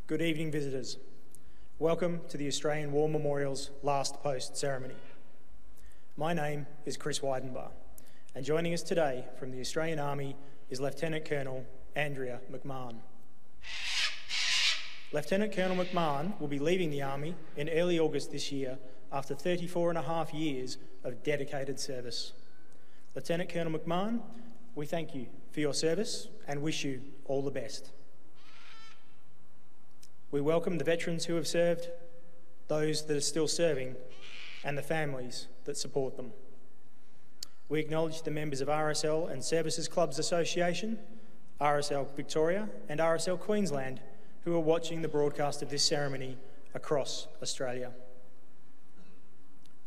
Good evening, visitors. Welcome to the Australian War Memorial's last post ceremony. My name is Chris Weidenbach, and joining us today from the Australian Army is Lieutenant Colonel Andrea McMahon. Lieutenant Colonel McMahon will be leaving the Army in early August this year after 34.5 years of dedicated service. Lieutenant Colonel McMahon, we thank you for your service and wish you all the best. We welcome the veterans who have served, those that are still serving, and the families that support them. We acknowledge the members of RSL and Services Clubs Association, RSL Victoria and RSL Queensland who are watching the broadcast of this ceremony across Australia.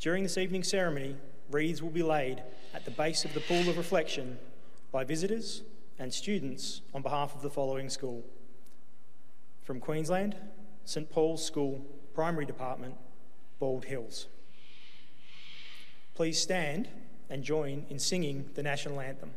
During this evening's ceremony, wreaths will be laid at the base of the pool of reflection by visitors and students on behalf of the following school. From Queensland, St Paul's School, Primary Department, Bald Hills. Please stand and join in singing the National Anthem.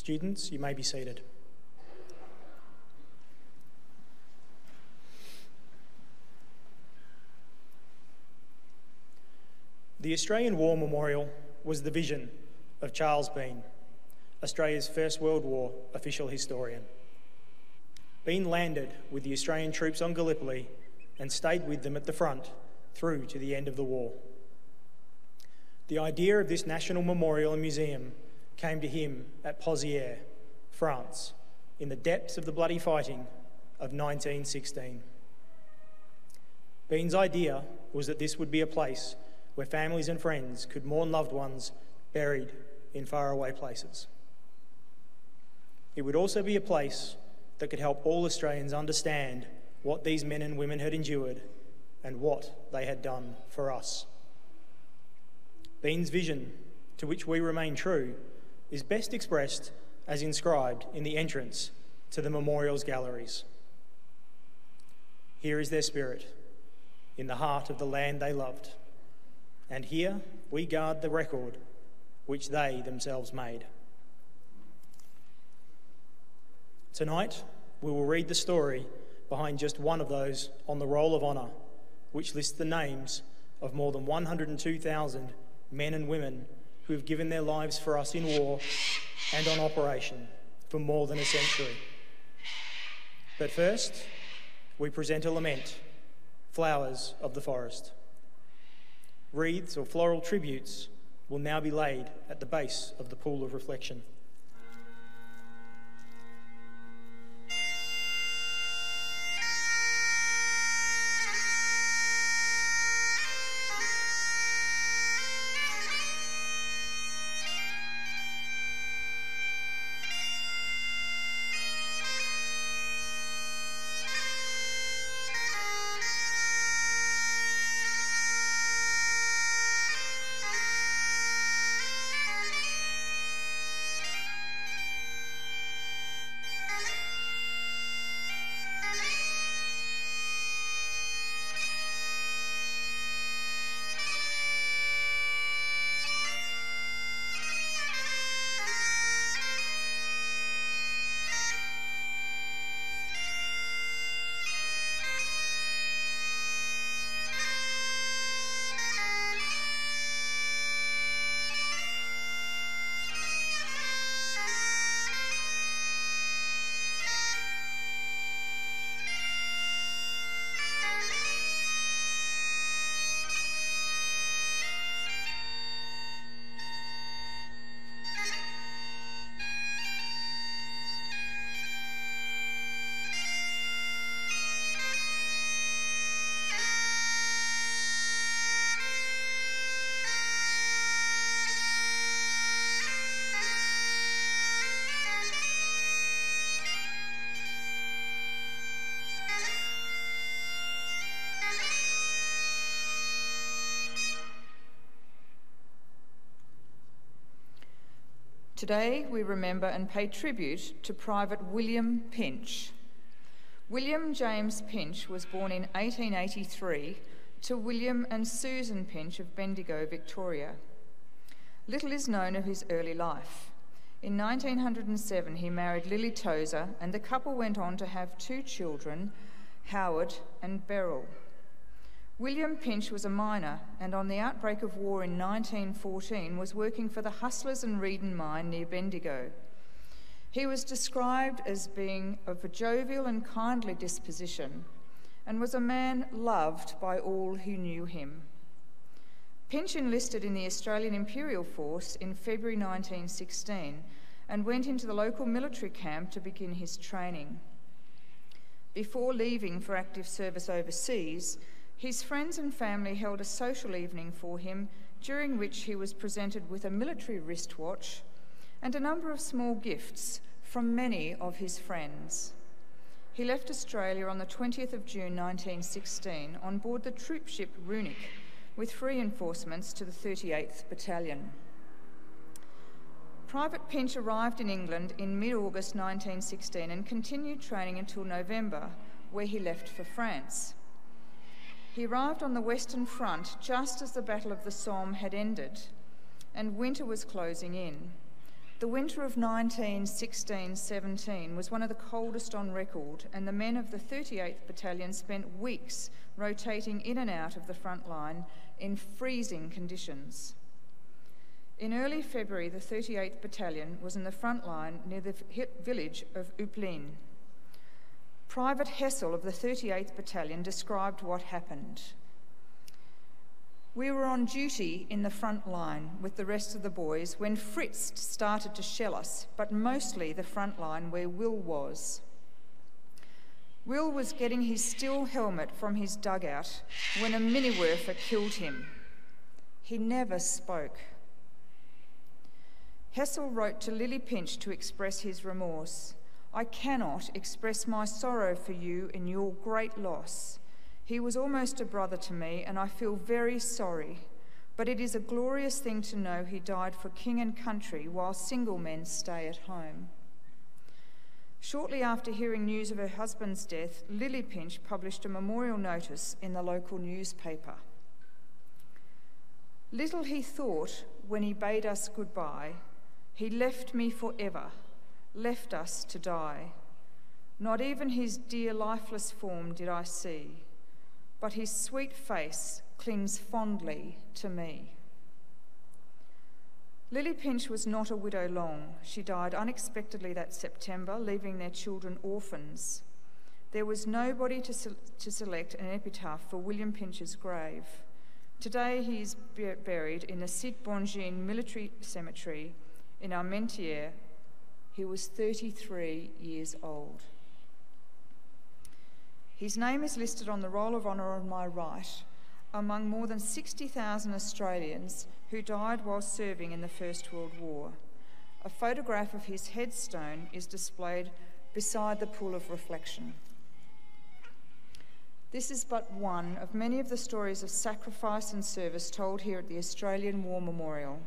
Students, you may be seated. The Australian War Memorial was the vision of Charles Bean, Australia's First World War official historian. Bean landed with the Australian troops on Gallipoli and stayed with them at the front through to the end of the war. The idea of this national memorial and museum came to him at Pozières, France, in the depths of the bloody fighting of 1916. Bean's idea was that this would be a place where families and friends could mourn loved ones buried in faraway places. It would also be a place that could help all Australians understand what these men and women had endured and what they had done for us. Bean's vision, to which we remain true, is best expressed as inscribed in the entrance to the memorial's galleries. Here is their spirit, in the heart of the land they loved, and here we guard the record which they themselves made. Tonight, we will read the story behind just one of those on the Roll of Honour, which lists the names of more than 102,000 men and women who have given their lives for us in war and on operation for more than a century. But first, we present a lament, Flowers of the Forest. Wreaths or floral tributes will now be laid at the base of the pool of reflection. Today we remember and pay tribute to Private William Pinch. William James Pinch was born in 1883 to William and Susan Pinch of Bendigo, Victoria. Little is known of his early life. In 1907 he married Lily Tozer, and the couple went on to have 2 children, Howard and Beryl. William Pinch was a miner, and on the outbreak of war in 1914 was working for the Hustlers and Reedon mine near Bendigo. He was described as being of a jovial and kindly disposition and was a man loved by all who knew him. Pinch enlisted in the Australian Imperial Force in February 1916 and went into the local military camp to begin his training. Before leaving for active service overseas, his friends and family held a social evening for him, during which he was presented with a military wristwatch and a number of small gifts from many of his friends. He left Australia on the 20th of June 1916 on board the troop ship Runic with reinforcements to the 38th Battalion. Private Pinch arrived in England in mid-August 1916 and continued training until November, where he left for France. He arrived on the Western Front just as the Battle of the Somme had ended and winter was closing in. The winter of 1916-17 was one of the coldest on record, and the men of the 38th Battalion spent weeks rotating in and out of the front line in freezing conditions. In early February, the 38th Battalion was in the front line near the village of Uplin. Private Hessel of the 38th Battalion described what happened. We were on duty in the front line with the rest of the boys when Fritz started to shell us, but mostly the front line where Will was. Will was getting his steel helmet from his dugout when a mini-werfer killed him. He never spoke. Hessel wrote to Lily Pinch to express his remorse. I cannot express my sorrow for you in your great loss. He was almost a brother to me, and I feel very sorry, but it is a glorious thing to know he died for king and country while single men stay at home. Shortly after hearing news of her husband's death, Lily Pinch published a memorial notice in the local newspaper. Little he thought, when he bade us goodbye, he left me forever, left us to die. Not even his dear lifeless form did I see, but his sweet face clings fondly to me. Lily Pinch was not a widow long. She died unexpectedly that September, leaving their children orphans. There was nobody to select an epitaph for William Pinch's grave. Today he is buried in the Site-Bongine military cemetery in Armentières. He was 33 years old. His name is listed on the Roll of Honour on my right, among more than 60,000 Australians who died while serving in the First World War. A photograph of his headstone is displayed beside the pool of reflection. This is but one of many of the stories of sacrifice and service told here at the Australian War Memorial.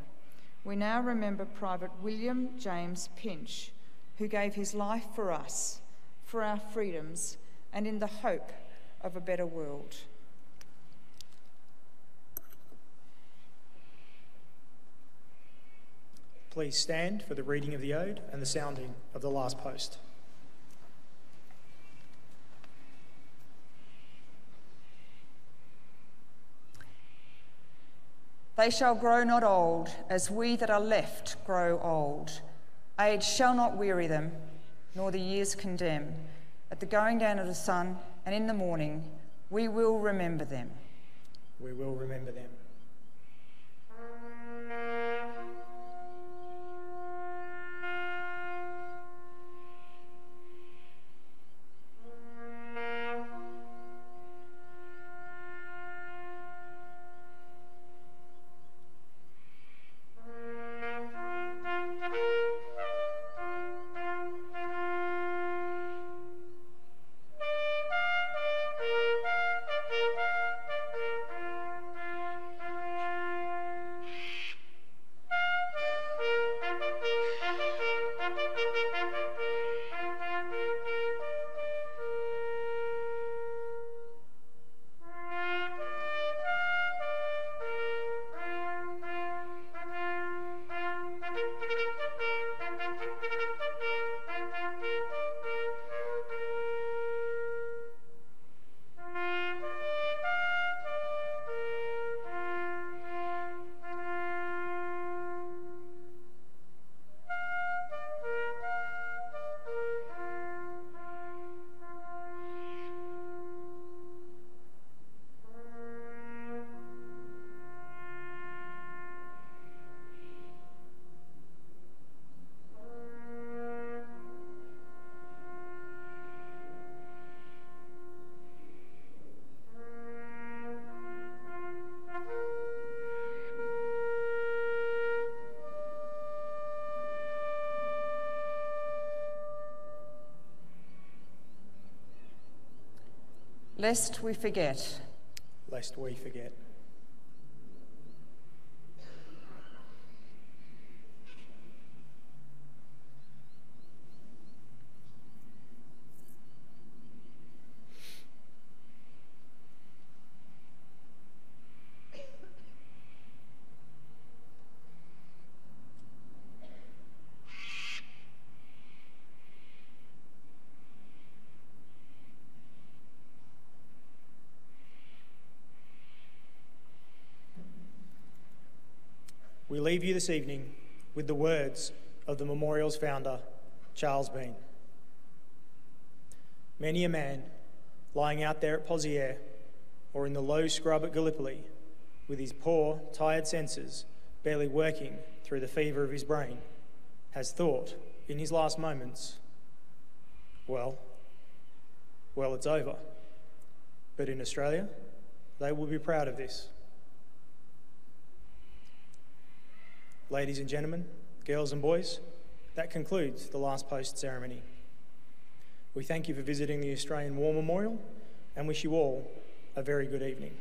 We now remember Private William James Pinch, who gave his life for us, for our freedoms, and in the hope of a better world. Please stand for the reading of the ode and the sounding of the last post. They shall grow not old, as we that are left grow old. Age shall not weary them, nor the years condemn. At the going down of the sun and in the morning, we will remember them. We will remember them. Lest we forget. Lest we forget. We leave you this evening with the words of the memorial's founder, Charles Bean. Many a man lying out there at Pozières or in the low scrub at Gallipoli with his poor, tired senses barely working through the fever of his brain has thought in his last moments, well, it's over. But in Australia, they will be proud of this. Ladies and gentlemen, girls and boys, that concludes the last post ceremony. We thank you for visiting the Australian War Memorial and wish you all a very good evening.